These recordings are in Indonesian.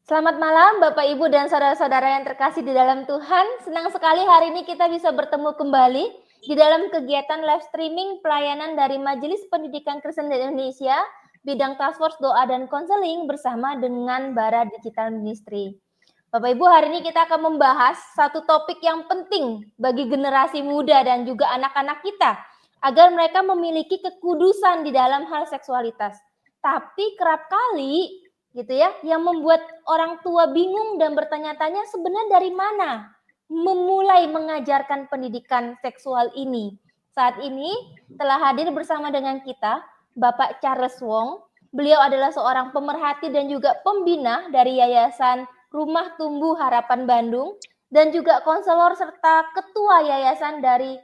Selamat malam Bapak, Ibu, dan saudara-saudara yang terkasih di dalam Tuhan. Senang sekali hari ini kita bisa bertemu kembali di dalam kegiatan live streaming pelayanan dari Majelis Pendidikan Kristen di Indonesia, bidang Task Force Doa dan Konseling bersama dengan Bara Digital Ministry. Bapak Ibu, hari ini kita akan membahas satu topik yang penting bagi generasi muda dan juga anak-anak kita, agar mereka memiliki kekudusan di dalam hal seksualitas. Tapi kerap kali gitu ya, yang membuat orang tua bingung dan bertanya-tanya sebenarnya dari mana memulai mengajarkan pendidikan seksual ini. Saat ini telah hadir bersama dengan kita Bapak Charles Wong. Beliau adalah seorang pemerhati dan juga pembina dari Yayasan Rumah Tumbuh Harapan Bandung dan juga konselor serta ketua yayasan dari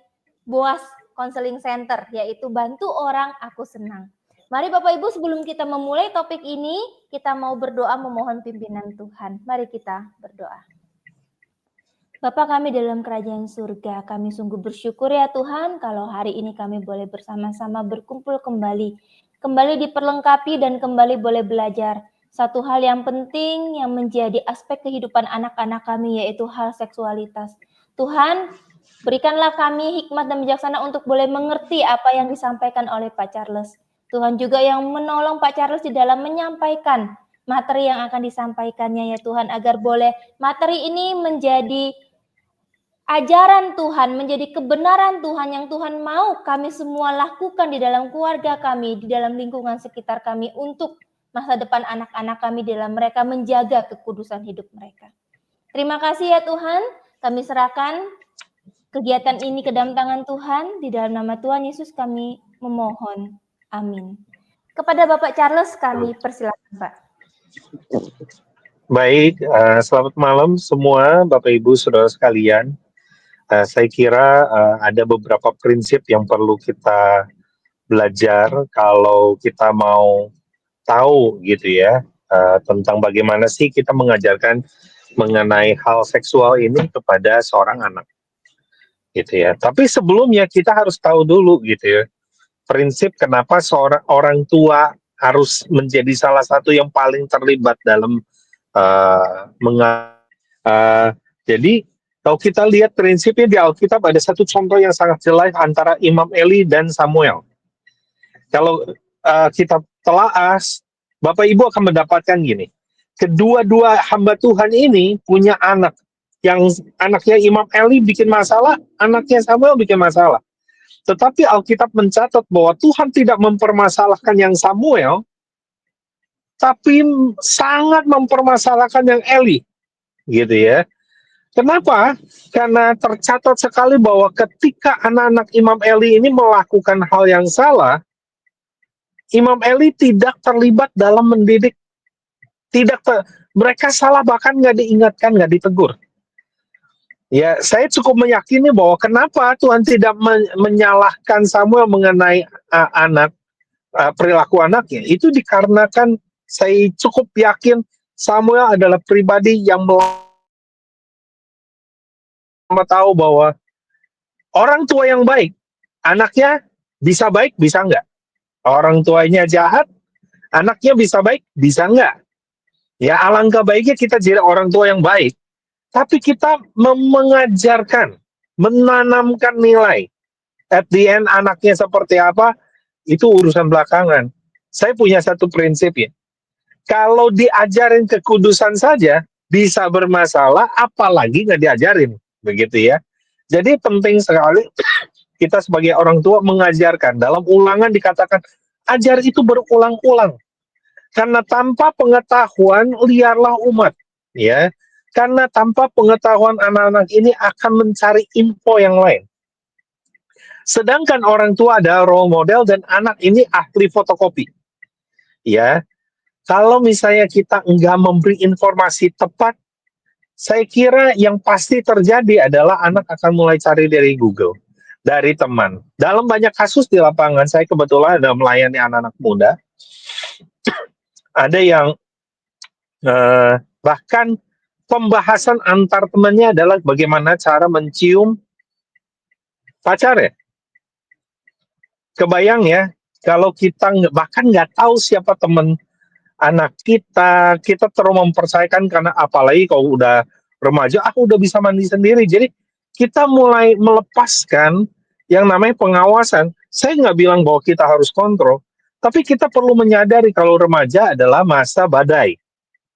BOAS Counseling Center, yaitu Bantu Orang Aku Senang. Mari Bapak Ibu, sebelum kita memulai topik ini, kita mau berdoa memohon pimpinan Tuhan. Mari kita berdoa. Bapa kami dalam kerajaan surga, kami sungguh bersyukur ya Tuhan kalau hari ini kami boleh bersama-sama berkumpul kembali diperlengkapi dan kembali boleh belajar satu hal yang penting yang menjadi aspek kehidupan anak-anak kami, yaitu hal seksualitas. Tuhan, berikanlah kami hikmat dan bijaksana untuk boleh mengerti apa yang disampaikan oleh Pak Charles. Tuhan juga yang menolong Pak Charles di dalam menyampaikan materi yang akan disampaikannya ya Tuhan, agar boleh materi ini menjadi ajaran Tuhan, menjadi kebenaran Tuhan yang Tuhan mau kami semua lakukan di dalam keluarga kami, di dalam lingkungan sekitar kami, untuk masa depan anak-anak kami dalam mereka menjaga kekudusan hidup mereka. Terima kasih ya Tuhan, kami serahkan kegiatan ini ke dalam tangan Tuhan, di dalam nama Tuhan Yesus kami memohon. Amin. Kepada Bapak Charles kami persilakan Pak. Baik, selamat malam semua Bapak Ibu Saudara sekalian. Saya kira ada beberapa prinsip yang perlu kita belajar kalau kita mau tahu gitu ya, tentang bagaimana sih kita mengajarkan mengenai hal seksual ini kepada seorang anak gitu ya. Tapi sebelumnya kita harus tahu dulu gitu ya, prinsip kenapa seorang orang tua harus menjadi salah satu yang paling terlibat dalam jadi kalau kita lihat prinsipnya di Alkitab ada satu contoh yang sangat jelas antara Imam Eli dan Samuel. Kalau kita telaah, Bapak Ibu akan mendapatkan gini, kedua-dua hamba Tuhan ini punya anak, yang anaknya Imam Eli bikin masalah, anaknya Samuel bikin masalah. Tetapi Alkitab mencatat bahwa Tuhan tidak mempermasalahkan yang Samuel, tapi sangat mempermasalahkan yang Eli, gitu ya. Kenapa? Karena tercatat sekali bahwa ketika anak-anak Imam Eli ini melakukan hal yang salah, Imam Eli tidak terlibat dalam mendidik, mereka salah bahkan nggak diingatkan, nggak ditegur. Ya, saya cukup meyakini bahwa kenapa Tuhan tidak menyalahkan Samuel mengenai perilaku anaknya, itu dikarenakan saya cukup yakin Samuel adalah pribadi yang tahu bahwa orang tua yang baik, anaknya bisa baik, bisa enggak. Orang tuanya jahat, anaknya bisa baik, bisa enggak. Ya, alangkah baiknya kita jadi orang tua yang baik, tapi kita mengajarkan, menanamkan nilai. At the end anaknya seperti apa, itu urusan belakangan. Saya punya satu prinsip ya, kalau diajarin kekudusan saja bisa bermasalah, apalagi nggak diajarin, begitu ya. Jadi penting sekali kita sebagai orang tua mengajarkan. Dalam Ulangan dikatakan, ajar itu berulang-ulang. Karena tanpa pengetahuan liarlah umat, ya. Karena tanpa pengetahuan anak-anak ini akan mencari info yang lain. Sedangkan orang tua adalah role model dan anak ini ahli fotokopi. Ya. Kalau misalnya kita enggak memberi informasi tepat, saya kira yang pasti terjadi adalah anak akan mulai cari dari Google, dari teman. Dalam banyak kasus di lapangan, saya kebetulan ada melayani anak-anak muda, ada yang bahkan pembahasan antar temannya adalah bagaimana cara mencium pacar ya. Kebayang ya, kalau kita bahkan nggak tahu siapa teman anak kita, kita terus mempercayakan karena apalagi kalau udah remaja, aku udah bisa mandi sendiri. Jadi kita mulai melepaskan yang namanya pengawasan. Saya nggak bilang bahwa kita harus kontrol, tapi kita perlu menyadari kalau remaja adalah masa badai.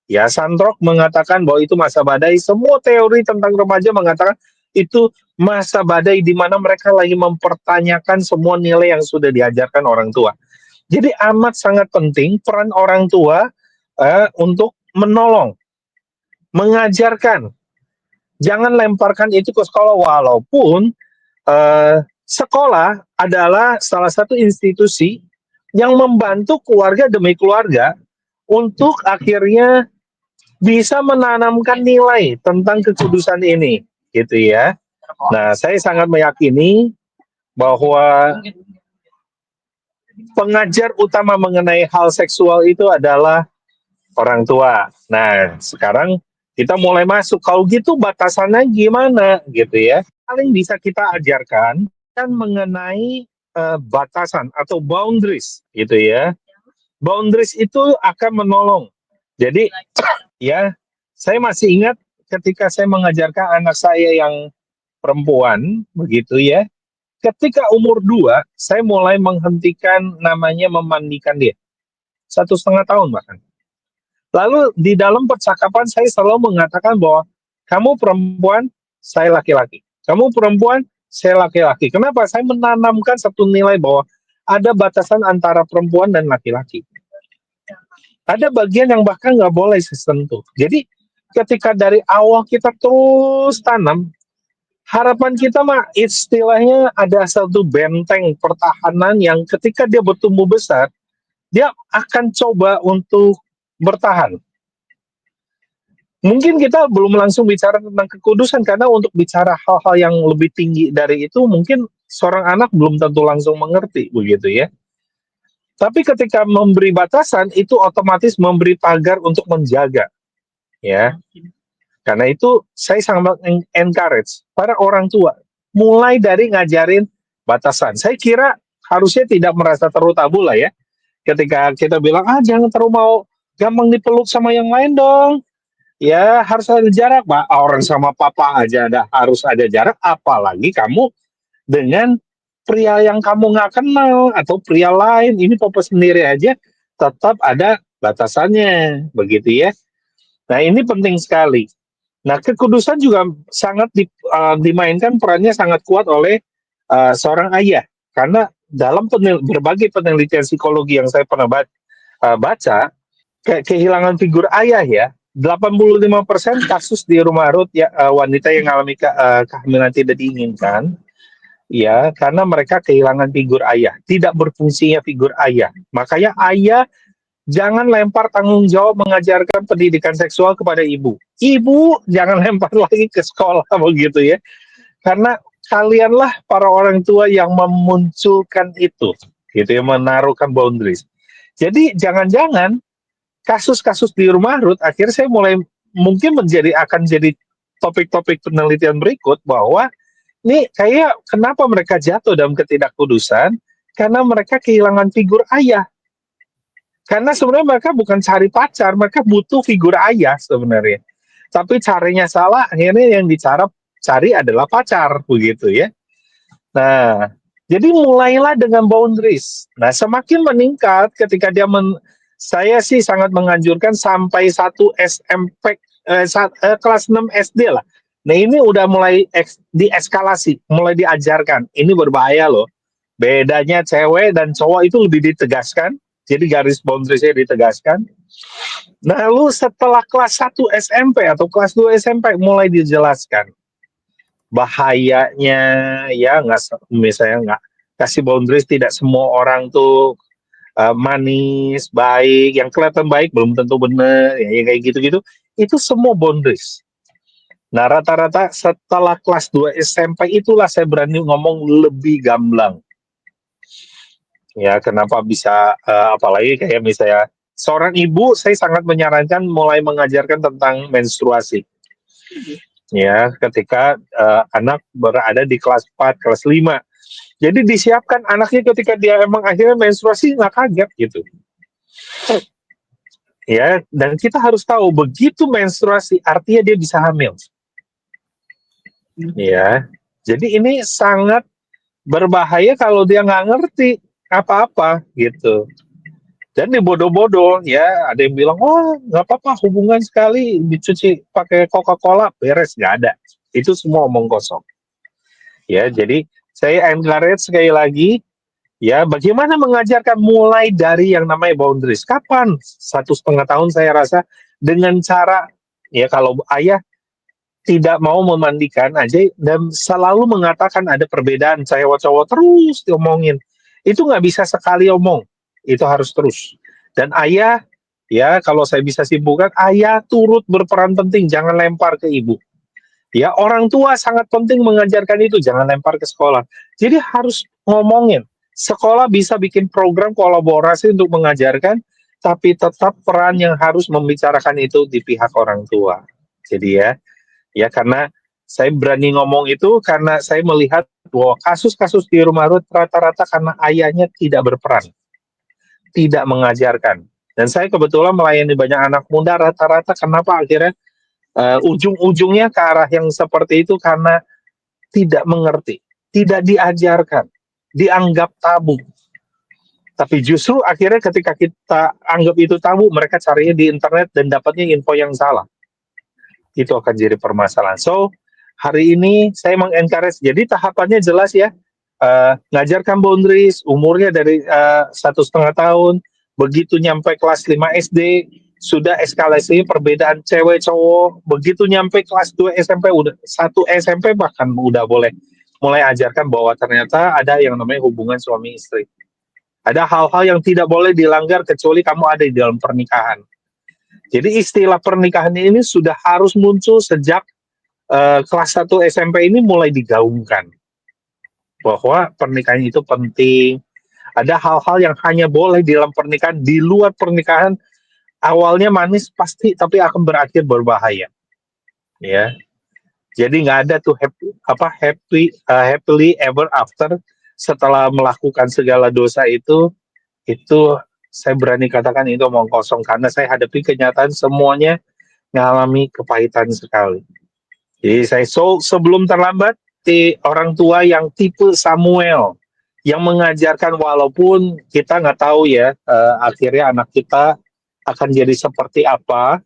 Ya, Sandrock mengatakan bahwa itu masa badai. Semua teori tentang remaja mengatakan itu masa badai di mana mereka lagi mempertanyakan semua nilai yang sudah diajarkan orang tua. Jadi amat sangat penting peran orang tua untuk menolong, mengajarkan. Jangan lemparkan itu ke sekolah walaupun sekolah adalah salah satu institusi yang membantu keluarga demi keluarga untuk akhirnya bisa menanamkan nilai tentang kekudusan ini, gitu ya. Nah, saya sangat meyakini bahwa pengajar utama mengenai hal seksual itu adalah orang tua. Nah, sekarang kita mulai masuk. Kalau gitu batasannya gimana, gitu ya? Paling bisa kita ajarkan kan mengenai batasan atau boundaries, gitu ya. Boundaries itu akan menolong. Jadi, ya, saya masih ingat ketika saya mengajarkan anak saya yang perempuan, begitu ya. Ketika umur 2, saya mulai menghentikan namanya memandikan dia. 1,5 tahun bahkan. Lalu di dalam percakapan saya selalu mengatakan bahwa kamu perempuan, saya laki-laki. Kamu perempuan, saya laki-laki. Kenapa? Saya menanamkan satu nilai bahwa ada batasan antara perempuan dan laki-laki. Ada bagian yang bahkan nggak boleh disentuh. Jadi ketika dari awal kita terus tanam, harapan kita mah istilahnya ada satu benteng pertahanan yang ketika dia bertumbuh besar, dia akan coba untuk bertahan. Mungkin kita belum langsung bicara tentang kekudusan karena untuk bicara hal-hal yang lebih tinggi dari itu mungkin seorang anak belum tentu langsung mengerti begitu ya. Tapi ketika memberi batasan itu otomatis memberi pagar untuk menjaga ya. Karena itu saya sangat encourage para orang tua mulai dari ngajarin batasan. Saya kira harusnya tidak merasa tertabu lah ya. Ketika kita bilang jangan terlalu mau gampang dipeluk sama yang lain dong. Ya harus ada jarak, Pak. Orang sama papa aja harus ada jarak, apalagi kamu dengan pria yang kamu nggak kenal atau pria lain. Ini papa sendiri aja tetap ada batasannya, begitu ya. Nah ini penting sekali. Nah kekudusan juga sangat dimainkan perannya sangat kuat oleh seorang ayah, karena dalam berbagai penelitian psikologi yang saya pernah baca, kehilangan figur ayah ya, 85% kasus di rumah Ruth ya, wanita yang mengalami kehamilan tidak diinginkan ya karena mereka kehilangan figur ayah, tidak berfungsinya figur ayah. Makanya ayah jangan lempar tanggung jawab mengajarkan pendidikan seksual kepada ibu. Ibu jangan lempar lagi ke sekolah begitu ya. Karena kalianlah para orang tua yang memunculkan itu, gitu ya, menaruhkan boundaries. Jadi jangan-jangan kasus-kasus di rumah Ruth akhirnya saya mulai mungkin akan jadi topik-topik penelitian berikut bahwa nih kayak kenapa mereka jatuh dalam ketidakkudusan karena mereka kehilangan figur ayah. Karena sebenarnya mereka bukan cari pacar, mereka butuh figur ayah sebenarnya. Tapi caranya salah, akhirnya yang cari adalah pacar begitu ya. Nah, jadi mulailah dengan boundaries. Nah, semakin meningkat ketika dia saya sih sangat menganjurkan sampai 1 SMP kelas 6 SD lah. Nah, ini udah mulai dieskalasi, mulai diajarkan. Ini berbahaya loh. Bedanya cewek dan cowok itu lebih ditegaskan. Jadi garis boundariesnya ditegaskan. Nah, lalu setelah kelas 1 SMP atau kelas 2 SMP mulai dijelaskan bahayanya ya misalnya nggak kasih boundaries, tidak semua orang tuh manis, baik, yang kelihatan baik belum tentu benar, ya kayak gitu-gitu. Itu semua boundaries. Nah, rata-rata setelah kelas 2 SMP itulah saya berani ngomong lebih gamblang. Ya, kenapa bisa apalagi kayak misalnya seorang ibu, saya sangat menyarankan mulai mengajarkan tentang menstruasi. ya ketika anak berada di kelas 4, kelas 5. Jadi disiapkan anaknya ketika dia emang akhirnya menstruasi nggak kaget gitu. Ya, dan kita harus tahu begitu menstruasi artinya dia bisa hamil. Ya, jadi ini sangat berbahaya kalau dia nggak ngerti apa-apa gitu. Dan dibodoh-bodoh ya, ada yang bilang, oh nggak apa-apa hubungan sekali dicuci pakai Coca-Cola beres, nggak ada. Itu semua omong kosong. Ya, jadi saya encourage sekali lagi, ya bagaimana mengajarkan mulai dari yang namanya boundaries. Kapan? 1,5 tahun saya rasa dengan cara, ya kalau ayah tidak mau memandikan aja dan selalu mengatakan ada perbedaan cewek-cowok terus diomongin. Itu nggak bisa sekali omong, itu harus terus. Dan ayah, ya kalau saya bisa simpulkan, ayah turut berperan penting, jangan lempar ke ibu. Ya orang tua sangat penting mengajarkan itu, jangan lempar ke sekolah. Jadi harus ngomongin. Sekolah bisa bikin program kolaborasi untuk mengajarkan, tapi tetap peran yang harus membicarakan itu di pihak orang tua. Jadi ya karena saya berani ngomong itu karena saya melihat bahwa kasus-kasus di rumah Ruth rata-rata karena ayahnya tidak berperan, tidak mengajarkan. Dan saya kebetulan melayani banyak anak muda, rata-rata kenapa akhirnya ujung-ujungnya ke arah yang seperti itu karena tidak mengerti, tidak diajarkan, dianggap tabu. Tapi justru akhirnya ketika kita anggap itu tabu, mereka carinya di internet dan dapatnya info yang salah. Itu akan jadi permasalahan. So, hari ini saya mengencourage, jadi tahapannya jelas ya, ngajarkan boundaries, umurnya dari 1,5 tahun, begitu nyampe kelas 5 SD, sudah eskalasi perbedaan cewek cowok, begitu nyampe kelas 2 SMP, udah 1 SMP bahkan udah boleh mulai ajarkan bahwa ternyata ada yang namanya hubungan suami istri. Ada hal-hal yang tidak boleh dilanggar kecuali kamu ada di dalam pernikahan. Jadi istilah pernikahan ini sudah harus muncul sejak kelas 1 SMP ini mulai digaungkan. Bahwa pernikahan itu penting. Ada hal-hal yang hanya boleh di dalam pernikahan, di luar pernikahan awalnya manis pasti tapi akan berakhir berbahaya. Ya. Jadi nggak ada tuh happily ever after setelah melakukan segala dosa itu saya berani katakan itu omong kosong karena saya hadapi kenyataan semuanya ngalami kepahitan sekali. Jadi saya sebelum terlambat di orang tua yang tipe Samuel yang mengajarkan walaupun kita nggak tahu ya akhirnya anak kita akan jadi seperti apa,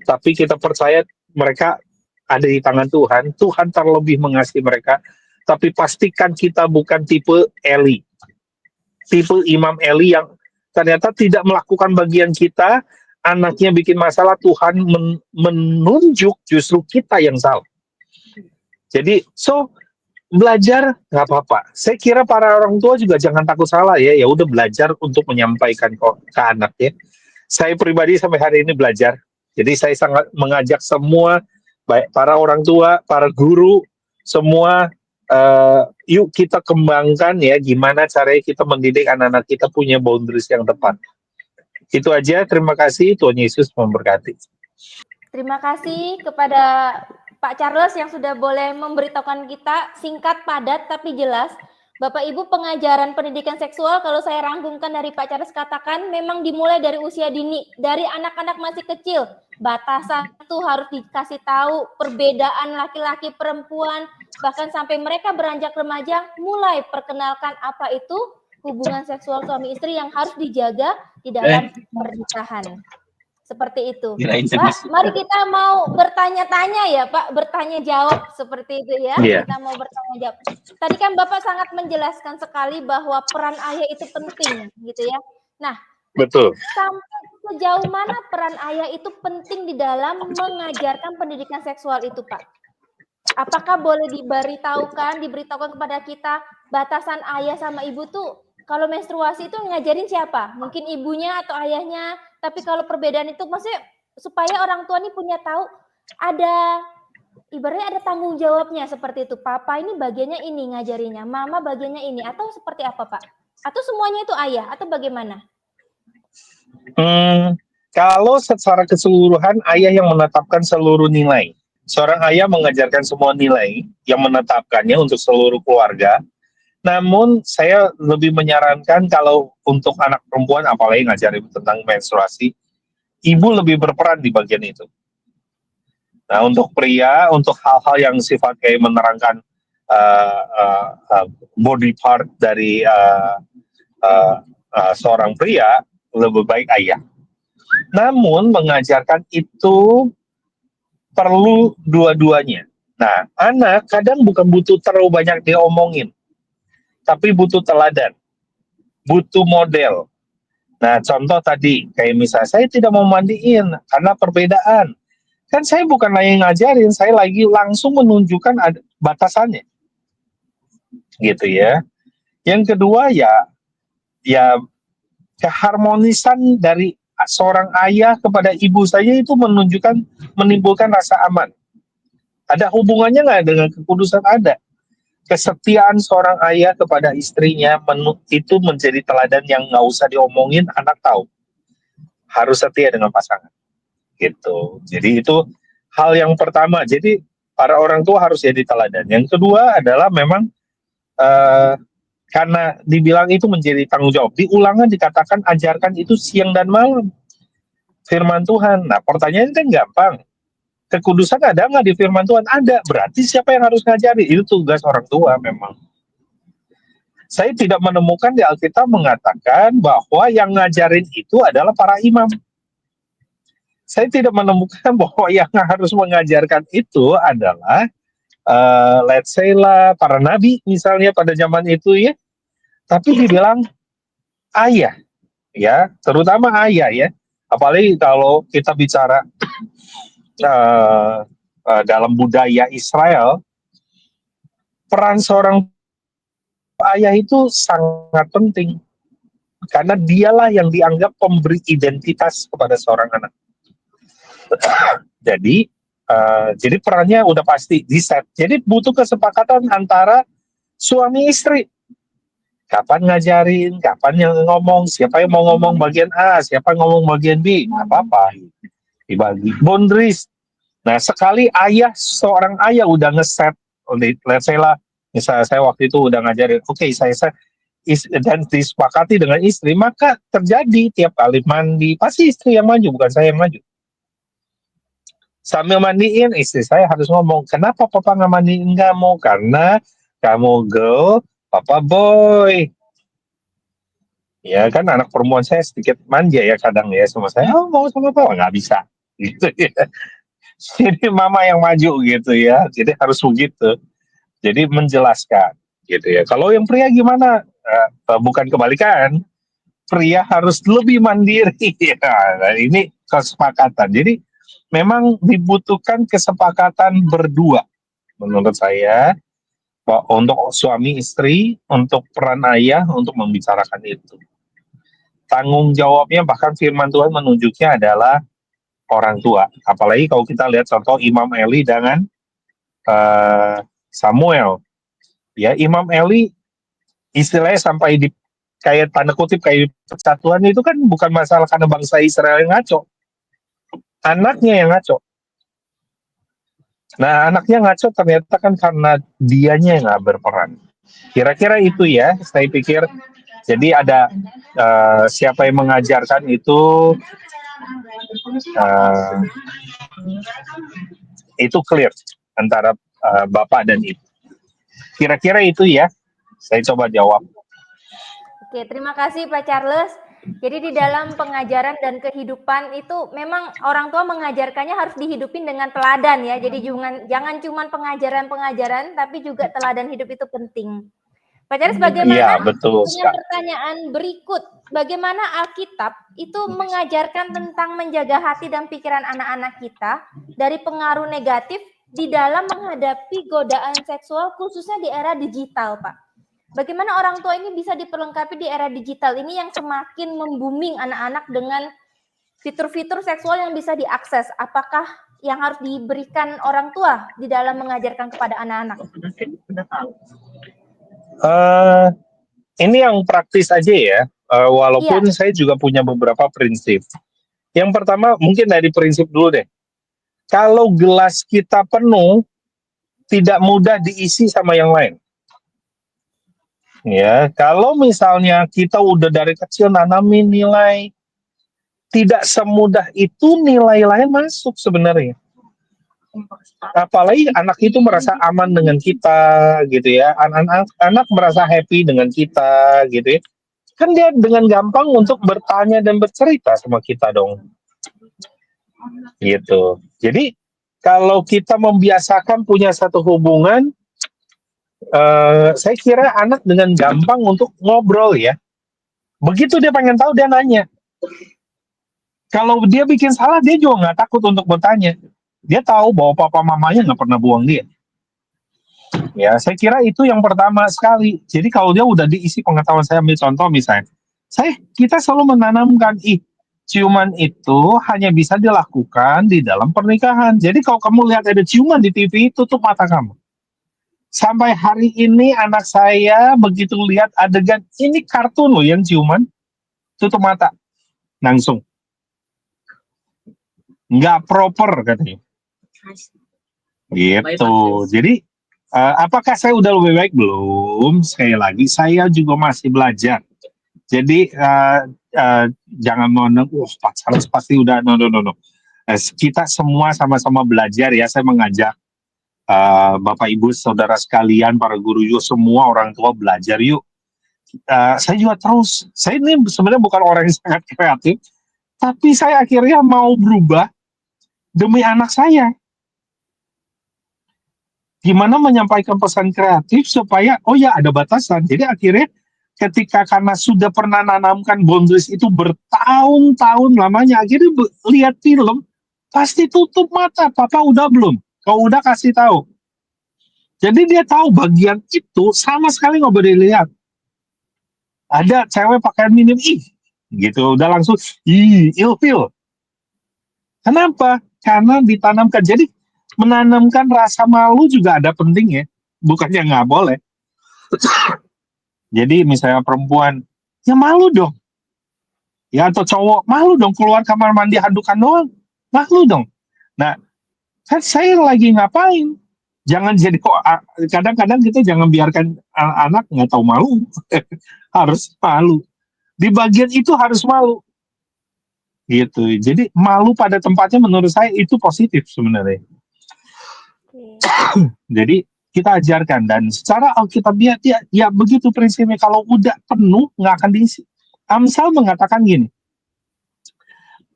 tapi kita percaya mereka ada di tangan Tuhan. Tuhan terlebih mengasihi mereka. Tapi pastikan kita bukan tipe Eli, tipe Imam Eli yang ternyata tidak melakukan bagian kita, anaknya bikin masalah, Tuhan menunjuk justru kita yang salah. Jadi, belajar nggak apa-apa. Saya kira para orang tua juga jangan takut salah ya. Ya udah belajar untuk menyampaikan kok ke anak ya. Saya pribadi sampai hari ini belajar. Jadi saya sangat mengajak semua, baik para orang tua, para guru, semua yuk kita kembangkan ya gimana caranya kita mendidik anak-anak kita punya boundaries yang tepat. Itu aja. Terima kasih. Tuhan Yesus memberkati. Terima kasih kepada Pak Charles yang sudah boleh memberitahukan kita singkat, padat, tapi jelas. Bapak Ibu, pengajaran pendidikan seksual kalau saya rangkumkan dari Pak Charles katakan memang dimulai dari usia dini, dari anak-anak masih kecil. Batasan itu harus dikasih tahu, perbedaan laki-laki perempuan, bahkan sampai mereka beranjak remaja mulai perkenalkan apa itu hubungan seksual suami istri yang harus dijaga di dalam pernikahan. Seperti itu. Pak, mari kita mau bertanya-tanya ya Pak, bertanya jawab seperti itu ya. Yeah. Kita mau bertanya jawab. Tadi kan Bapak sangat menjelaskan sekali bahwa peran ayah itu penting gitu ya. Nah, betul. Sampai sejauh mana peran ayah itu penting di dalam mengajarkan pendidikan seksual itu Pak? Apakah boleh diberitahukan kepada kita batasan ayah sama ibu tuh kalau menstruasi itu ngajarin siapa? Mungkin ibunya atau ayahnya. Tapi kalau perbedaan itu maksudnya supaya orang tua ini punya tahu ada ibaratnya ada tanggung jawabnya seperti itu. Papa ini bagiannya ini ngajarinya, mama bagiannya ini atau seperti apa Pak? Atau semuanya itu ayah atau bagaimana? Kalau secara keseluruhan ayah yang menetapkan seluruh nilai. Seorang ayah mengajarkan semua nilai yang menetapkannya untuk seluruh keluarga. Namun saya lebih menyarankan kalau untuk anak perempuan, apalagi ngajarin tentang menstruasi, ibu lebih berperan di bagian itu. Nah, untuk pria, untuk hal-hal yang sifat kayak menerangkan uh, uh, uh, body part dari seorang pria, lebih baik ayah. Namun mengajarkan itu perlu dua-duanya. Nah, anak kadang bukan butuh terlalu banyak diomongin, tapi butuh teladan, butuh model. Nah, contoh tadi, kayak misalnya saya tidak mau mandiin karena perbedaan. Kan saya bukan lagi ngajarin, saya lagi langsung menunjukkan batasannya, gitu ya. Yang kedua ya keharmonisan dari seorang ayah kepada ibu saja itu menimbulkan rasa aman. Ada hubungannya nggak dengan kekudusan? Ada. Kesetiaan seorang ayah kepada istrinya itu menjadi teladan yang nggak usah diomongin, anak tahu. Harus setia dengan pasangan. Gitu. Jadi itu hal yang pertama. Jadi para orang tua harus jadi teladan. Yang kedua adalah memang karena dibilang itu menjadi tanggung jawab. Di Ulangan dikatakan ajarkan itu siang dan malam. Firman Tuhan. Nah, pertanyaannya kan gampang. Kekudusan ada nggak di firman Tuhan? Ada. Berarti siapa yang harus ngajari? Itu tugas orang tua memang. Saya tidak menemukan di Alkitab mengatakan bahwa yang ngajarin itu adalah para imam. Saya tidak menemukan bahwa yang harus mengajarkan itu adalah let's say lah para nabi misalnya pada zaman itu ya. Tapi dibilang ayah ya, terutama ayah ya. Apalagi kalau kita bicara dalam budaya Israel, peran seorang ayah itu sangat penting karena dialah yang dianggap pemberi identitas kepada seorang anak. Jadi perannya udah pasti di set. Jadi butuh kesepakatan antara suami istri. Kapan ngajarin, kapan yang ngomong, siapa yang mau ngomong bagian A, siapa yang ngomong bagian B, nggak apa-apa. Dibagi boundaries. Nah, sekali seorang ayah udah ngeset, let's say lah, misalnya saya waktu itu udah ngajarin, oke, saya set, dan disepakati dengan istri, maka terjadi tiap kali mandi, pasti istri yang maju, bukan saya yang maju. Sambil mandiin, istri saya harus ngomong, kenapa papa nggak mandiin kamu? Karena kamu girl, papa boy. Ya kan anak perempuan saya sedikit manja ya kadang ya sama saya, oh mau sama papa, nggak bisa. Gitu ya. Jadi mama yang maju gitu ya, jadi harus begitu. Jadi menjelaskan gitu ya. Kalau yang pria gimana? Bukan kebalikan, pria harus lebih mandiri. Ya, nah, ini kesepakatan. Jadi memang dibutuhkan kesepakatan berdua menurut saya untuk suami istri, untuk peran ayah untuk membicarakan itu. Tanggung jawabnya bahkan firman Tuhan menunjuknya adalah orang tua. Apalagi kalau kita lihat contoh Imam Eli dengan Samuel. Ya, Imam Eli istilahnya sampai di kayak tanda kutip kayak persatuan itu kan bukan masalah karena bangsa Israel yang ngaco. Anaknya yang ngaco. Nah, anaknya ngaco ternyata kan karena dianya yang nggak berperan. Kira-kira itu ya, saya pikir. Jadi ada siapa yang mengajarkan uh, itu clear antara bapak dan ibu. Kira-kira itu ya, saya coba jawab. Oke, terima kasih Pak Charles. Jadi di dalam pengajaran dan kehidupan itu memang orang tua mengajarkannya harus dihidupin dengan teladan ya. Jadi jangan cuma pengajaran-pengajaran, tapi juga teladan hidup itu penting. Pak Charles, bagaimana ya, betul, dengan pertanyaan berikut? Bagaimana Alkitab itu mengajarkan tentang menjaga hati dan pikiran anak-anak kita dari pengaruh negatif di dalam menghadapi godaan seksual khususnya di era digital, Pak? Bagaimana orang tua ini bisa diperlengkapi di era digital ini yang semakin membooming anak-anak dengan fitur-fitur seksual yang bisa diakses? Apakah yang harus diberikan orang tua di dalam mengajarkan kepada anak-anak? Ini yang praktis aja ya, walaupun saya juga punya beberapa prinsip. Yang pertama mungkin dari prinsip dulu deh. Kalau gelas kita penuh, tidak mudah diisi sama yang lain. Ya, kalau misalnya kita udah dari kecil nanamin nilai, tidak semudah itu nilai lain masuk sebenarnya. Apalagi anak itu merasa aman dengan kita, gitu ya. Anak merasa happy dengan kita, gitu ya. Kan dia dengan gampang untuk bertanya dan bercerita sama kita dong, gitu. Jadi kalau kita membiasakan punya satu hubungan, saya kira anak dengan gampang untuk ngobrol ya. Begitu dia pengen tahu dia nanya. Kalau dia bikin salah dia juga nggak takut untuk bertanya. Dia tahu bahwa papa mamanya nggak pernah buang dia. Ya, saya kira itu yang pertama sekali. Jadi kalau dia udah diisi pengetahuan, saya ambil contoh misalnya, kita selalu menanamkan, ciuman itu hanya bisa dilakukan di dalam pernikahan. Jadi kalau kamu lihat ada ciuman di TV, tutup mata kamu. Sampai hari ini anak saya begitu lihat adegan ini kartun loh yang ciuman, tutup mata langsung. Nggak proper katanya. Gitu. Jadi apakah saya udah lebih baik? Belum. Sekali lagi, saya juga masih belajar. Jadi jangan menganggap, pacaran pasti udah, no. Kita semua sama-sama belajar ya. Saya mengajak Bapak Ibu, saudara sekalian, para guru juga, semua orang tua belajar yuk. Saya juga terus. Saya ini sebenarnya bukan orang yang sangat kreatif, tapi saya akhirnya mau berubah demi anak saya. Gimana menyampaikan pesan kreatif supaya ada batasan. Jadi akhirnya ketika karena sudah pernah nanamkan boundaries itu bertahun-tahun lamanya, akhirnya lihat film pasti tutup mata. Papa udah belum? Kau udah kasih tahu. Jadi dia tahu bagian itu sama sekali nggak boleh dilihat. Ada cewek pakaian minim, gitu udah langsung ilfil. Kenapa? Karena ditanamkan. Jadi menanamkan rasa malu juga ada penting ya, bukannya nggak boleh. Jadi misalnya perempuan, ya malu dong. Ya atau cowok, malu dong keluar kamar mandi handukan doang. Malu dong. Nah, kan saya lagi ngapain? Jangan jadi kadang-kadang kita jangan biarkan anak nggak tahu malu. Harus malu. Di bagian itu harus malu. Gitu. Jadi malu pada tempatnya menurut saya itu positif sebenarnya. Jadi kita ajarkan dan secara alkitabiah ya begitu prinsipnya, kalau udah penuh nggak akan diisi. Amsal mengatakan gini,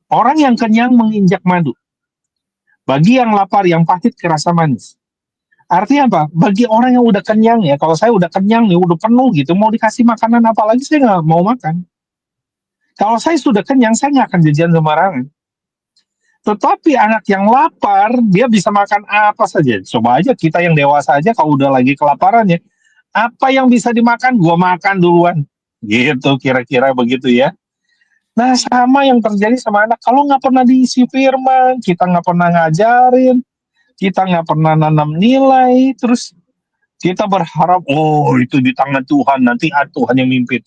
orang yang kenyang menginjak madu, bagi yang lapar yang pahit kerasa manis. Artinya apa? Bagi orang yang udah kenyang ya, kalau saya udah kenyang nih, udah penuh gitu, mau dikasih makanan apa lagi saya nggak mau makan. Kalau saya sudah kenyang, saya nggak akan jajan sembarangan. Tetapi anak yang lapar, dia bisa makan apa saja. Coba aja kita yang dewasa aja kalau udah lagi kelaparan ya, apa yang bisa dimakan, gua makan duluan. Gitu, kira-kira begitu ya. Nah, sama yang terjadi sama anak. Kalau nggak pernah diisi firman, kita nggak pernah ngajarin, kita nggak pernah nanam nilai, terus kita berharap, itu di tangan Tuhan, nanti Tuhan yang mimpin.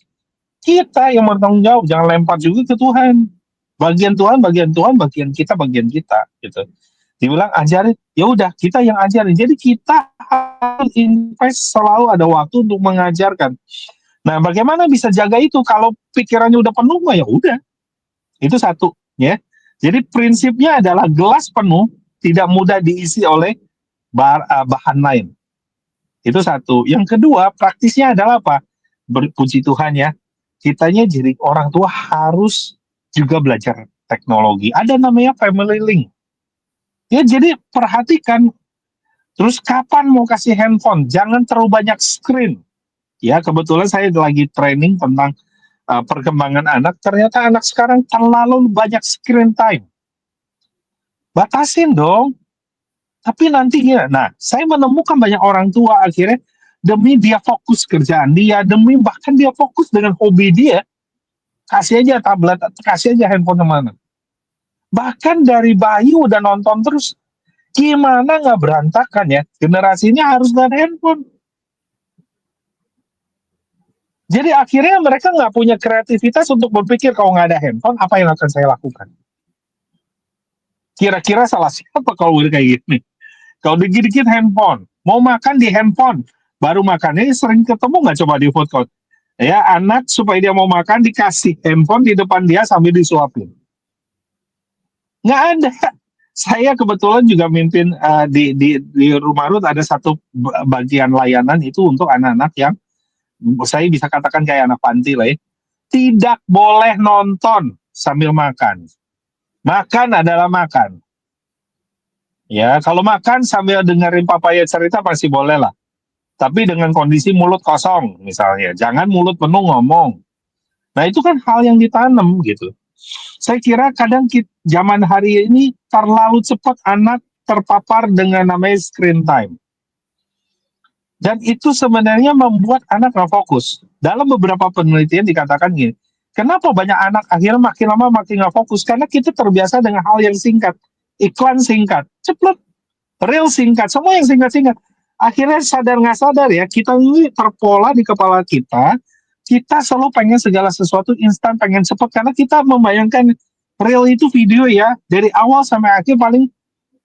Kita yang bertanggung jawab, jangan lempar juga ke Tuhan. Bagian Tuhan, bagian kita, gitu. Dibilang ajarin, ya udah kita yang ajarin. Jadi kita harus invest, selalu ada waktu untuk mengajarkan. Nah, bagaimana bisa jaga itu kalau pikirannya udah penuh? Ya udah, itu satu, ya. Jadi prinsipnya adalah gelas penuh tidak mudah diisi oleh bahan lain. Itu satu. Yang kedua, praktisnya adalah apa? Berpuji Tuhan ya. Kitanya jadi orang tua harus juga belajar teknologi. Ada namanya family link. Ya, jadi perhatikan. Terus kapan mau kasih handphone? Jangan terlalu banyak screen. Ya, kebetulan saya lagi training tentang perkembangan anak. Ternyata anak sekarang terlalu banyak screen time. Batasin dong. Tapi nantinya, saya menemukan banyak orang tua akhirnya demi dia fokus kerjaan dia, demi bahkan dia fokus dengan hobi dia, kasih aja tablet, kasih aja handphone kemana. Bahkan dari bayi udah nonton terus, gimana nggak berantakan ya? Generasinya harus dengan handphone. Jadi akhirnya mereka nggak punya kreativitas untuk berpikir, kalau nggak ada handphone, apa yang akan saya lakukan? Kira-kira salah siapa kalau udah kayak gini? Kalau dikit-dikit handphone, mau makan di handphone, baru makannya sering ketemu nggak coba di food court? Ya, anak supaya dia mau makan dikasih handphone di depan dia sambil disuapin. Nggak ada. Saya kebetulan juga mimpin di rumah Ruth ada satu bagian layanan itu untuk anak-anak yang saya bisa katakan kayak anak panti lah ya. Tidak boleh nonton sambil makan. Makan adalah makan. Ya, kalau makan sambil dengerin papaya cerita masih boleh lah. Tapi dengan kondisi mulut kosong misalnya. Jangan mulut penuh ngomong. Nah, itu kan hal yang ditanam gitu. Saya kira kadang zaman hari ini terlalu cepat anak terpapar dengan namanya screen time. Dan itu sebenarnya membuat anak nggak fokus. Dalam beberapa penelitian dikatakan gini, kenapa banyak anak akhirnya makin lama makin nggak fokus? Karena kita terbiasa dengan hal yang singkat, iklan singkat, cepet, reel singkat, semua yang singkat-singkat. Akhirnya sadar nggak sadar ya, kita ini terpola di kepala kita selalu pengen segala sesuatu instan, pengen cepet, karena kita membayangkan reel itu video ya, dari awal sampai akhir paling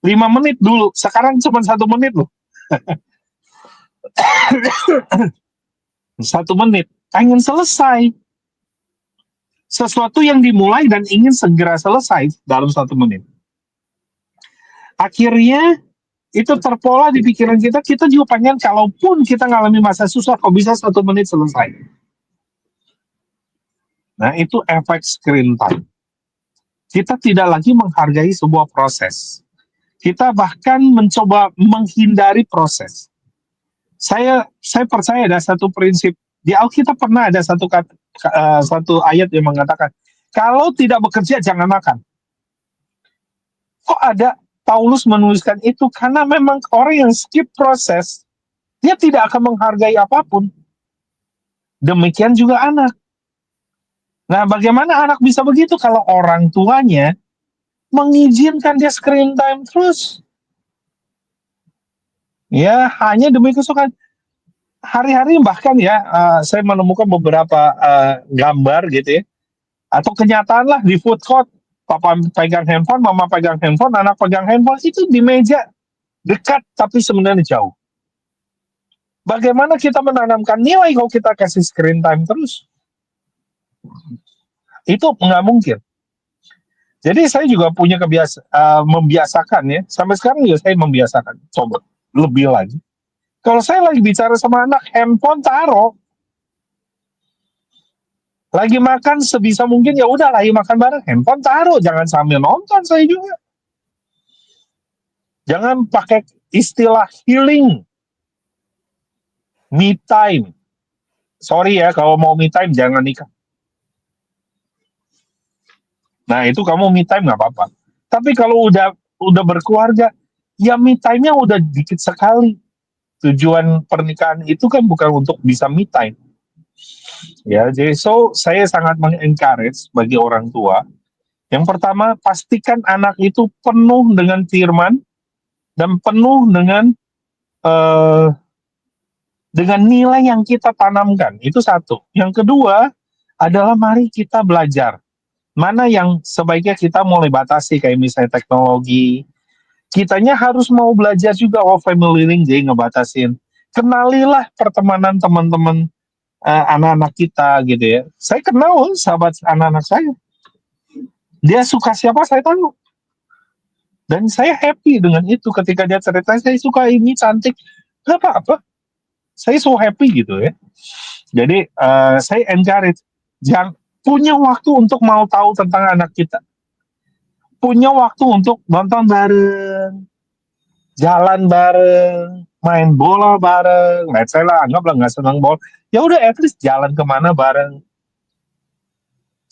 5 menit dulu, sekarang cuma 1 menit loh. 1 menit, pengen selesai. Sesuatu yang dimulai dan ingin segera selesai dalam 1 menit. Akhirnya itu terpola di pikiran kita juga pengen kalaupun kita ngalami masa susah, kok bisa 1 menit selesai. Nah, itu efek screen time. Kita tidak lagi menghargai sebuah proses. Kita bahkan mencoba menghindari proses. Saya percaya ada satu prinsip di Alkitab, pernah ada satu ayat yang mengatakan kalau tidak bekerja jangan makan. Kok ada Paulus menuliskan itu? Karena memang orang yang skip proses dia tidak akan menghargai apapun. Demikian juga anak. Nah, bagaimana anak bisa begitu kalau orang tuanya mengizinkan dia screen time terus? Ya, hanya demi kesukaan. Hari-hari bahkan ya, saya menemukan beberapa gambar gitu ya, atau kenyataan lah di food court, papa pegang handphone, mama pegang handphone, anak pegang handphone, itu di meja dekat tapi sebenarnya jauh. Bagaimana kita menanamkan nilai kalau kita kasih screen time terus? Itu nggak mungkin. Jadi saya juga punya membiasakan ya, sampai sekarang juga saya membiasakan, coba lebih lagi. Kalau saya lagi bicara sama anak, handphone taruh. Lagi makan sebisa mungkin ya udah lagi makan bareng, handphone taruh, jangan sambil nonton saya juga. Jangan pakai istilah healing, me time. Sorry ya, kalau mau me time jangan nikah. Nah, itu kamu me time nggak apa-apa. Tapi kalau udah berkeluarga, ya me time-nya udah dikit sekali. Tujuan pernikahan itu kan bukan untuk bisa me time. Ya, jadi saya sangat mengencourage bagi orang tua. Yang pertama, pastikan anak itu penuh dengan firman dan penuh dengan nilai yang kita tanamkan. Itu satu. Yang kedua adalah mari kita belajar. Mana yang sebaiknya kita mulai batasi, kayak misalnya teknologi. Kitanya harus mau belajar juga, family link, jadi ngebatasin. Kenalilah pertemanan teman-teman anak-anak kita gitu ya. Saya kenal sahabat anak-anak saya. Dia suka siapa saya tahu. Dan saya happy dengan itu ketika dia cerita, saya suka ini, cantik. Gak apa-apa. Saya so happy gitu ya. Jadi saya encourage, jangan punya waktu untuk mau tahu tentang anak kita. Punya waktu untuk nonton bareng, jalan bareng, main bola bareng. Nah, saya lah anggaplah nggak senang bola. Ya udah, at least jalan kemana bareng.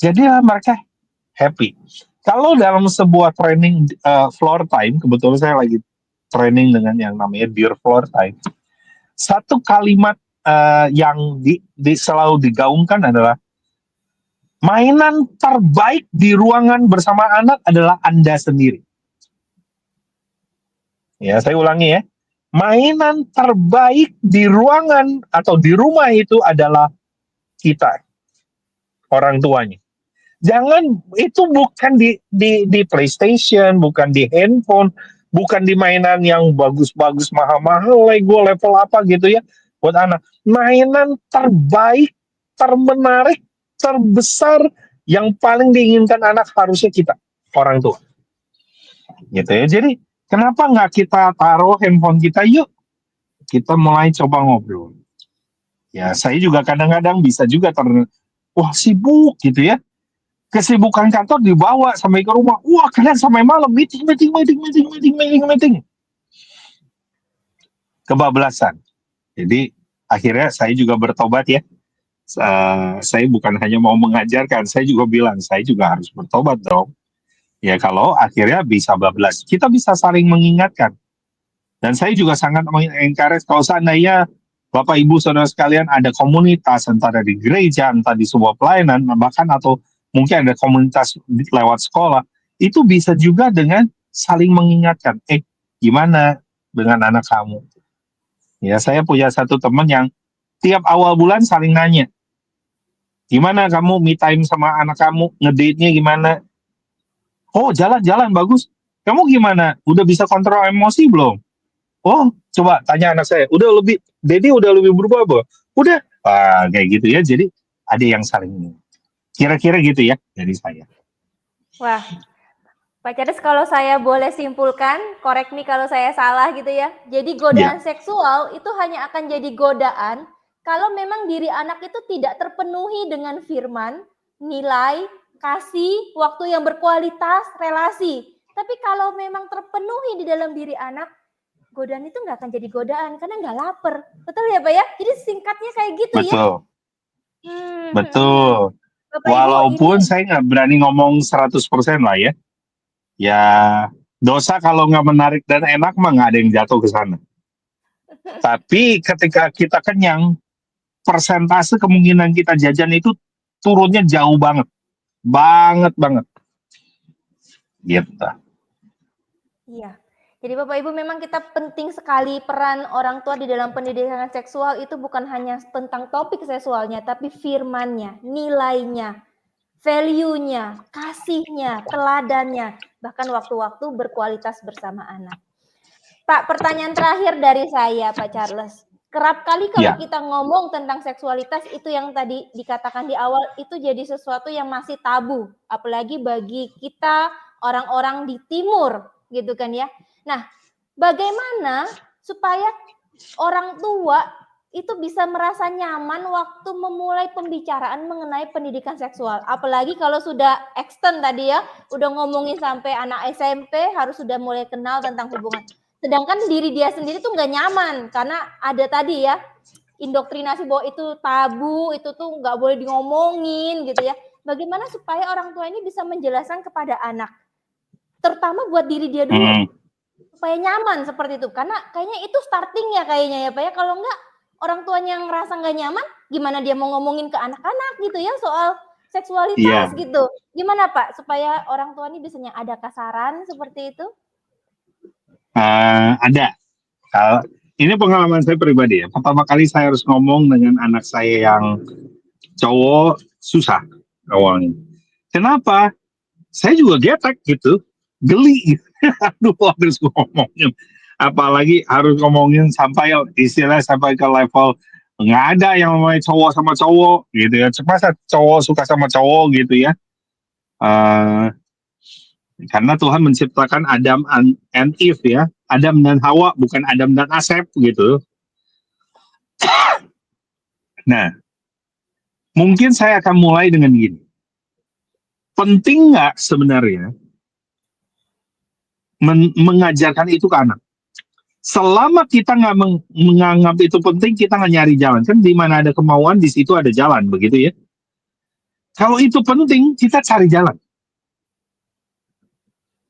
Jadi mereka happy. Kalau dalam sebuah training floor time, kebetulan saya lagi training dengan yang namanya beer floor time. Satu kalimat yang selalu digaungkan adalah mainan terbaik di ruangan bersama anak adalah Anda sendiri. Ya, saya ulangi ya. Mainan terbaik di ruangan atau di rumah itu adalah kita, orang tuanya. Jangan, itu bukan di PlayStation, bukan di handphone, bukan di mainan yang bagus-bagus mahal-mahal Lego level apa gitu ya buat anak. Mainan terbaik, termenarik, terbesar yang paling diinginkan anak harusnya kita, orang tua. Gitu ya. Jadi kenapa nggak kita taruh handphone kita, yuk kita mulai coba ngobrol. Ya, saya juga kadang-kadang bisa juga wah sibuk gitu ya. Kesibukan kantor dibawa sampai ke rumah. Wah, kalian sampai malam meeting. Kebablasan. Jadi akhirnya saya juga bertobat ya. Saya bukan hanya mau mengajarkan, saya juga bilang saya juga harus bertobat dong. Ya kalau akhirnya bisa bablas, kita bisa saling mengingatkan. Dan saya juga sangat mengencourage kalau seandainya Bapak Ibu Saudara sekalian ada komunitas antara di gereja, entah di sebuah pelayanan, bahkan atau mungkin ada komunitas lewat sekolah, itu bisa juga dengan saling mengingatkan, gimana dengan anak kamu? Ya, saya punya satu teman yang tiap awal bulan saling nanya, gimana kamu me time sama anak kamu, ngedate-nya gimana? Oh, jalan-jalan bagus. Kamu gimana? Udah bisa kontrol emosi belum? Oh, coba tanya anak saya, Dedi udah lebih berubah apa? Udah, kayak gitu ya. Jadi ada yang saling, kira-kira gitu ya dari saya. Wah, Pak Charles, kalau saya boleh simpulkan, correct me kalau saya salah gitu ya. Jadi godaan seksual itu hanya akan jadi godaan kalau memang diri anak itu tidak terpenuhi dengan firman, nilai, kasih, waktu yang berkualitas, relasi. Tapi kalau memang terpenuhi di dalam diri anak, godaan itu nggak akan jadi godaan karena nggak lapar. Betul ya Pak ya? Jadi singkatnya kayak gitu ya. Betul. Betul. Bapak Walaupun Ibu, saya nggak berani ngomong 100% lah ya. Ya, dosa kalau nggak menarik dan enak mah nggak ada yang jatuh ke sana. Tapi ketika kita kenyang, persentase kemungkinan kita jajan itu turunnya jauh banget. Banget. Gitu. iya. Jadi Bapak Ibu memang kita penting sekali peran orang tua di dalam pendidikan seksual itu bukan hanya tentang topik seksualnya, tapi firmannya, nilainya, value-nya, kasihnya, teladannya, bahkan waktu-waktu berkualitas bersama anak. Pak, pertanyaan terakhir dari saya, Pak Charles. Kerap kali kalau kita ngomong tentang seksualitas itu yang tadi dikatakan di awal itu jadi sesuatu yang masih tabu, apalagi bagi kita orang-orang di timur, gitu kan ya. Nah, bagaimana supaya orang tua itu bisa merasa nyaman waktu memulai pembicaraan mengenai pendidikan seksual. Apalagi kalau sudah extend tadi ya, udah ngomongin sampai anak SMP harus sudah mulai kenal tentang hubungan. Sedangkan diri dia sendiri tuh nggak nyaman karena ada tadi ya indoktrinasi bahwa itu tabu, itu tuh nggak boleh diomongin gitu ya. Bagaimana supaya orang tua ini bisa menjelaskan kepada anak, terutama buat diri dia dulu, supaya nyaman seperti itu. Karena kayaknya itu startingnya kayaknya ya Pak ya. Kalau nggak orang tuanya yang ngerasa nggak nyaman, gimana dia mau ngomongin ke anak-anak gitu ya soal seksualitas gitu. Gimana Pak supaya orang tua ini bisa ada kasaran seperti itu? Ada. Ini pengalaman saya pribadi ya. Pertama kali saya harus ngomong dengan anak saya yang cowok susah awalnya. Kenapa? Saya juga getek gitu, geli. Aduh, harus ngomongin. Apalagi harus ngomongin sampai istilah sampai ke level nggak ada yang namanya cowok sama cowok gitu ya. Masa cowok suka sama cowok gitu ya. Karena Tuhan menciptakan Adam and Eve ya, Adam dan Hawa, bukan Adam dan Asep gitu. Nah, mungkin saya akan mulai dengan gini. Penting nggak sebenarnya mengajarkan itu ke anak? Selama kita nggak menganggap itu penting, kita nggak nyari jalan. Kan di mana ada kemauan, di situ ada jalan, begitu ya. Kalau itu penting, kita cari jalan.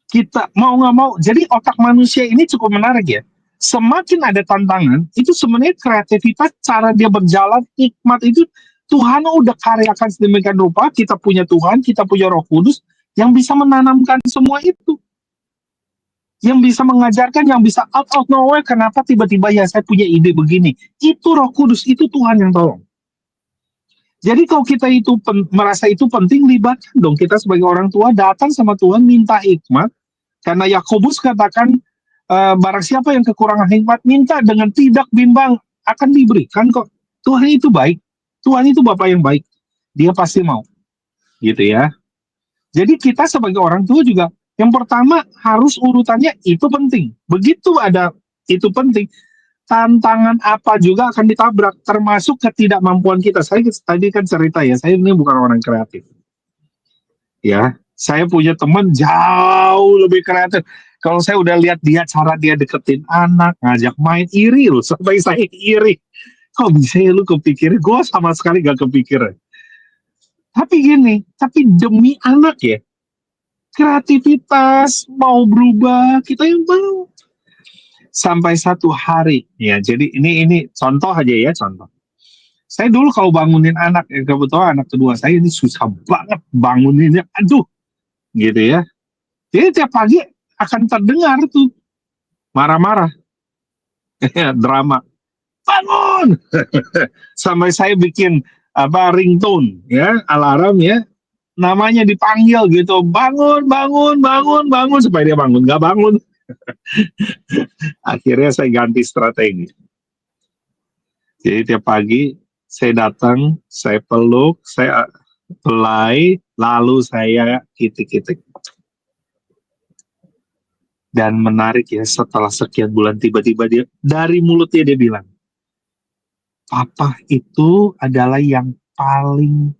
Kita mau nggak mau, jadi otak manusia ini cukup menarik ya. Semakin ada tantangan, itu sebenarnya kreativitas, cara dia berjalan, hikmat itu Tuhan udah karyakan sedemikian rupa. Kita punya Tuhan, kita punya Roh Kudus yang bisa menanamkan semua itu, yang bisa mengajarkan, yang bisa out of nowhere. Kenapa tiba-tiba ya saya punya ide begini? Itu Roh Kudus, itu Tuhan yang tolong. Jadi kalau kita itu merasa itu penting, libatkan dong kita sebagai orang tua, datang sama Tuhan minta hikmat. Karena Yakobus katakan, barang siapa yang kekurangan hikmat, minta dengan tidak bimbang, akan diberikan kok. Tuhan itu baik, Tuhan itu Bapa yang baik, Dia pasti mau, gitu ya. Jadi kita sebagai orang tua juga, yang pertama harus urutannya itu penting. Begitu ada itu penting, tantangan apa juga akan ditabrak, termasuk ketidakmampuan kita. Saya tadi kan cerita ya, saya ini bukan orang kreatif. Ya, saya punya teman jauh lebih kreatif. Kalau saya udah lihat cara dia deketin anak, ngajak main, iri loh, sampai saya iri. Kok bisa ya lu kepikiran? Gue sama sekali gak kepikiran. Tapi gini, tapi demi anak ya, kreativitas mau berubah, kita yang mau. Sampai satu hari, ya jadi ini contoh aja ya, contoh. Saya dulu kalau bangunin anak, kebetulan anak kedua saya ini susah banget banguninnya, aduh, gitu ya. Jadi tiap pagi akan terdengar tuh marah-marah, drama, bangun. Sampai saya bikin ringtone ya, alarm ya, namanya dipanggil gitu, bangun, bangun, bangun, bangun, supaya dia bangun. Nggak bangun, akhirnya saya ganti strategi. Jadi tiap pagi saya datang, saya peluk, saya pelai, lalu saya kitik-kitik. Dan menarik ya, setelah sekian bulan tiba-tiba dia, dari mulutnya dia bilang, Papa itu adalah yang paling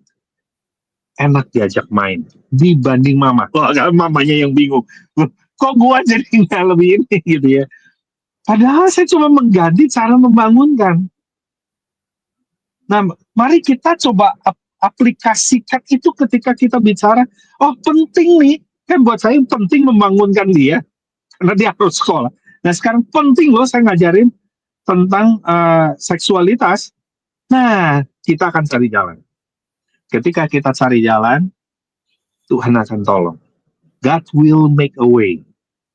enak diajak main dibanding Mama. Wah, mamanya yang bingung. Kok gua jadi nggak lebih ini gitu ya. Padahal saya cuma mengganti cara membangunkan. Nah, mari kita coba aplikasikan itu ketika kita bicara, oh penting nih, kan buat saya penting membangunkan dia, karena dia harus sekolah. Nah sekarang penting loh saya ngajarin tentang seksualitas. Nah, kita akan cari jalan. Ketika kita cari jalan, Tuhan akan tolong. God will make a way.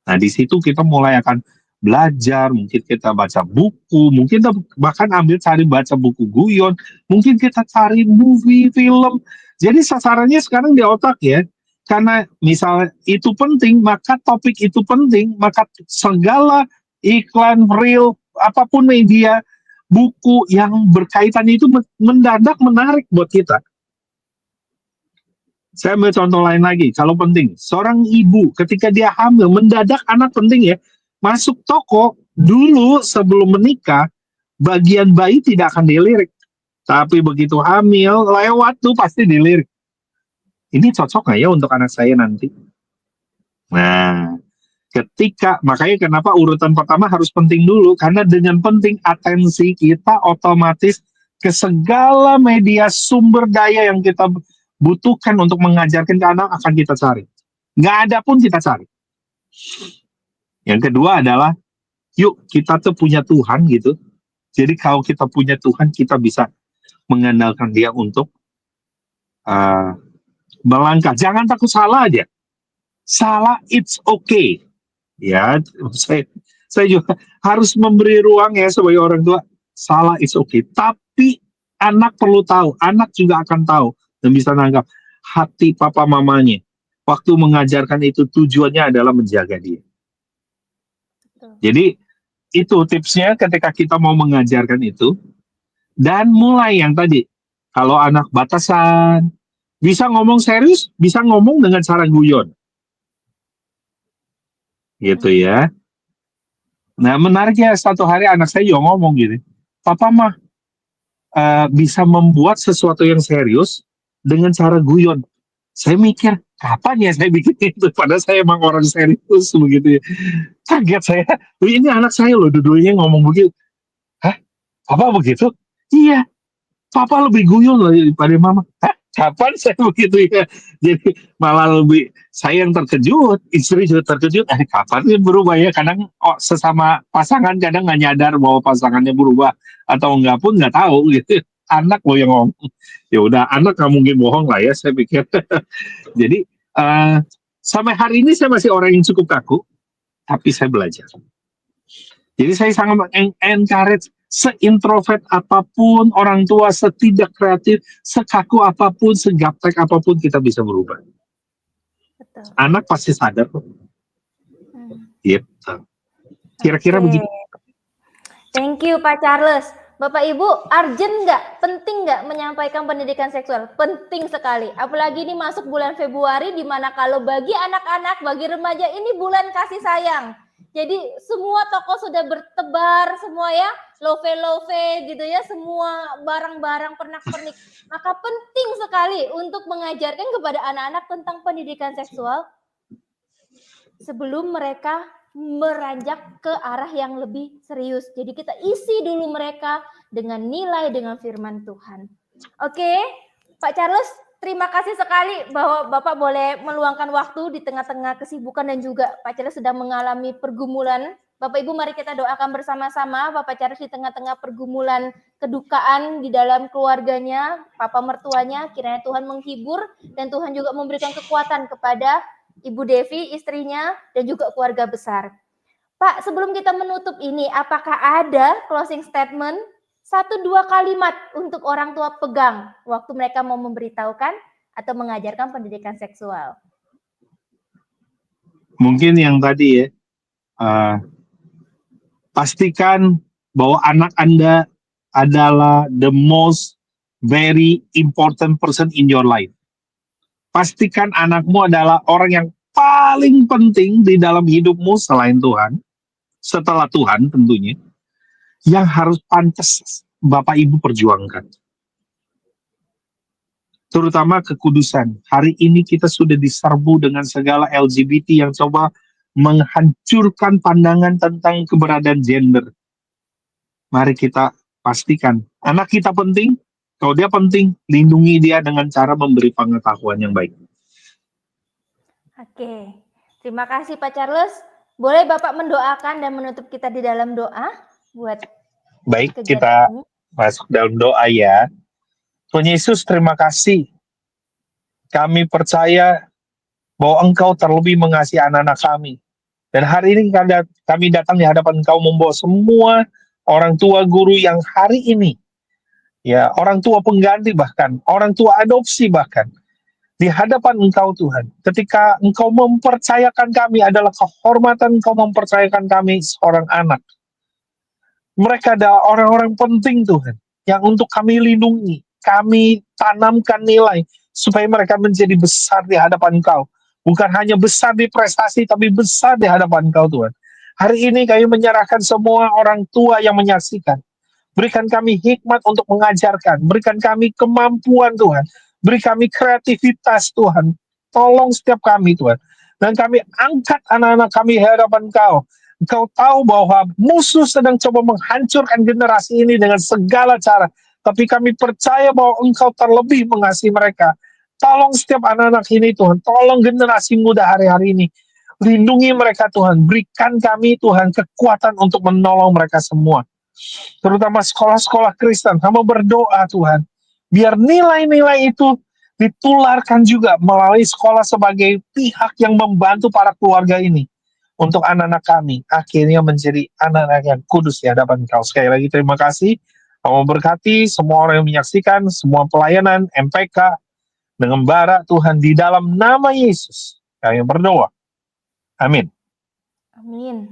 Nah, di situ kita mulai akan belajar, mungkin kita baca buku, mungkin kita bahkan cari baca buku guyon, mungkin kita cari movie, film. Jadi sasarannya sekarang di otak ya. Karena misalnya itu penting, maka topik itu penting, maka segala iklan, reel, apapun media, buku yang berkaitan itu mendadak menarik buat kita. Saya ambil contoh lain lagi, kalau penting. Seorang ibu ketika dia hamil, mendadak anak penting ya, masuk toko, dulu sebelum menikah, bagian bayi tidak akan dilirik. Tapi begitu hamil, lewat tuh pasti dilirik. Ini cocok nggak ya untuk anak saya nanti? Nah, makanya kenapa urutan pertama harus penting dulu, karena dengan penting atensi kita otomatis ke segala media sumber daya yang kita butuhkan untuk mengajarkan ke anak akan kita cari. Nggak ada pun kita cari. Yang kedua adalah, yuk kita tuh punya Tuhan gitu. Jadi kalau kita punya Tuhan, kita bisa mengandalkan Dia untuk melangkah. Jangan takut salah aja. Salah, it's okay. Ya, saya juga harus memberi ruang ya sebagai orang tua. Salah, it's okay. Tapi anak perlu tahu, anak juga akan tahu dan bisa nangkap hati papa mamanya. Waktu mengajarkan itu tujuannya adalah menjaga dia. Jadi itu tipsnya ketika kita mau mengajarkan itu. Dan mulai yang tadi, kalau anak batasan, bisa ngomong serius, bisa ngomong dengan cara guyon. Gitu ya. Nah menariknya satu hari anak saya juga ngomong gini, Papa mah bisa membuat sesuatu yang serius dengan cara guyon. Saya mikir, kapan ya saya bikin itu? Padahal saya emang orang serius begitu ya. Kaget saya, ini anak saya loh dua-duanya ngomong begitu. Hah? Papa begitu? Iya, Papa lebih guyon loh daripada Mama. Hah? Kapan saya begitu ya? Jadi malah lebih saya yang terkejut, istri juga terkejut. Kapan sih berubah ya? Kadang sesama pasangan kadang nggak nyadar bahwa pasangannya berubah atau enggak pun nggak tahu gitu. Anak loh yang ngomong. Ya udah, anak nggak mungkin bohong lah ya, saya pikir. Jadi sampai hari ini saya masih orang yang cukup kaku, tapi saya belajar. Jadi saya sangat encourage. seintrovert apapun orang tua, setidak kreatif, sekaku apapun, segaptek apapun, kita bisa berubah. Betul. Anak pasti sadar kok. Gitu. Kira-kira Oke. begitu. Thank you Pak Charles. Bapak Ibu, urgent nggak? Penting nggak menyampaikan pendidikan seksual? Penting sekali. Apalagi ini masuk bulan Februari, di mana kalau bagi anak-anak, bagi remaja ini bulan kasih sayang. Jadi semua toko sudah bertebar, semua ya, love-love gitu ya, semua barang-barang pernak-pernik. Maka penting sekali untuk mengajarkan kepada anak-anak tentang pendidikan seksual sebelum mereka meranjak ke arah yang lebih serius. Jadi kita isi dulu mereka dengan nilai, dengan firman Tuhan. Oke, Pak Charles, terima kasih sekali bahwa Bapak boleh meluangkan waktu di tengah-tengah kesibukan dan juga Pak Charles sedang mengalami pergumulan. Bapak Ibu, mari kita doakan bersama-sama Bapak Charles di tengah-tengah pergumulan kedukaan di dalam keluarganya, papa mertuanya, kiranya Tuhan menghibur dan Tuhan juga memberikan kekuatan kepada Ibu Devi, istrinya, dan juga keluarga besar. Pak, sebelum kita menutup ini, apakah ada closing statement 1-2 kalimat untuk orang tua pegang waktu mereka mau memberitahukan atau mengajarkan pendidikan seksual? Mungkin yang tadi ya, pastikan bahwa anak Anda adalah the most very important person in your life. Pastikan anakmu adalah orang yang paling penting di dalam hidupmu selain Tuhan, setelah Tuhan tentunya, yang harus pantas Bapak Ibu perjuangkan. Terutama kekudusan. Hari ini kita sudah diserbu dengan segala LGBT yang coba menghancurkan pandangan tentang keberadaan gender. Mari kita pastikan anak kita penting. Kalau dia penting, lindungi dia dengan cara memberi pengetahuan yang baik. Oke, terima kasih Pak Charles. Boleh Bapak mendoakan dan menutup kita di dalam doa buat Baik, kegiatan kita ini? masuk dalam doa ya. Tuhan Yesus, terima kasih. Kami percaya bahwa Engkau terlebih mengasihi anak-anak kami. Dan hari ini kami datang di hadapan Engkau membawa semua orang tua guru yang hari ini, ya orang tua pengganti bahkan, orang tua adopsi bahkan, di hadapan Engkau Tuhan. Ketika Engkau mempercayakan kami adalah kehormatan Engkau mempercayakan kami seorang anak. Mereka adalah orang-orang penting Tuhan, yang untuk kami lindungi, kami tanamkan nilai, supaya mereka menjadi besar di hadapan Engkau. Bukan hanya besar di prestasi, tapi besar di hadapan Engkau Tuhan. Hari ini kami menyerahkan semua orang tua yang menyaksikan. Berikan kami hikmat untuk mengajarkan. Berikan kami kemampuan Tuhan. Beri kami kreativitas Tuhan. Tolong setiap kami Tuhan. Dan kami angkat anak-anak kami di hadapan Engkau. Engkau tahu bahwa musuh sedang coba menghancurkan generasi ini dengan segala cara. Tapi kami percaya bahwa Engkau terlebih mengasihi mereka. Tolong setiap anak-anak ini Tuhan. Tolong generasi muda hari-hari ini. Lindungi mereka Tuhan. Berikan kami Tuhan kekuatan untuk menolong mereka semua. Terutama sekolah-sekolah Kristen. Kami berdoa Tuhan. Biar nilai-nilai itu ditularkan juga melalui sekolah sebagai pihak yang membantu para keluarga ini. Untuk anak-anak kami. Akhirnya menjadi anak-anak yang kudus di hadapan Engkau. Sekali lagi terima kasih. Kamu berkati semua orang yang menyaksikan. Semua pelayanan MPK. Dengan bara Tuhan di dalam nama Yesus. Kami berdoa. Amin. Amin.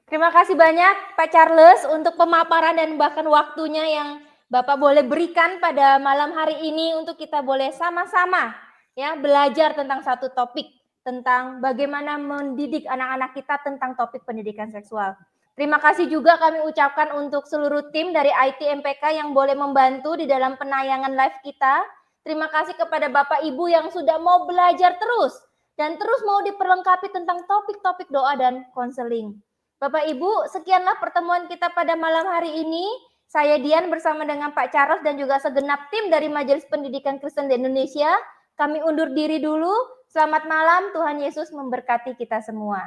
Terima kasih banyak Pak Charles untuk pemaparan dan bahkan waktunya yang Bapak boleh berikan pada malam hari ini untuk kita boleh sama-sama ya belajar tentang satu topik, tentang bagaimana mendidik anak-anak kita tentang topik pendidikan seksual. Terima kasih juga kami ucapkan untuk seluruh tim dari IT MPK yang boleh membantu di dalam penayangan live kita. Terima kasih kepada Bapak Ibu yang sudah mau belajar terus dan terus mau diperlengkapi tentang topik-topik doa dan konseling. Bapak Ibu, sekianlah pertemuan kita pada malam hari ini. Saya Dian bersama dengan Pak Charles dan juga segenap tim dari Majelis Pendidikan Kristen di Indonesia. Kami undur diri dulu. Selamat malam, Tuhan Yesus memberkati kita semua.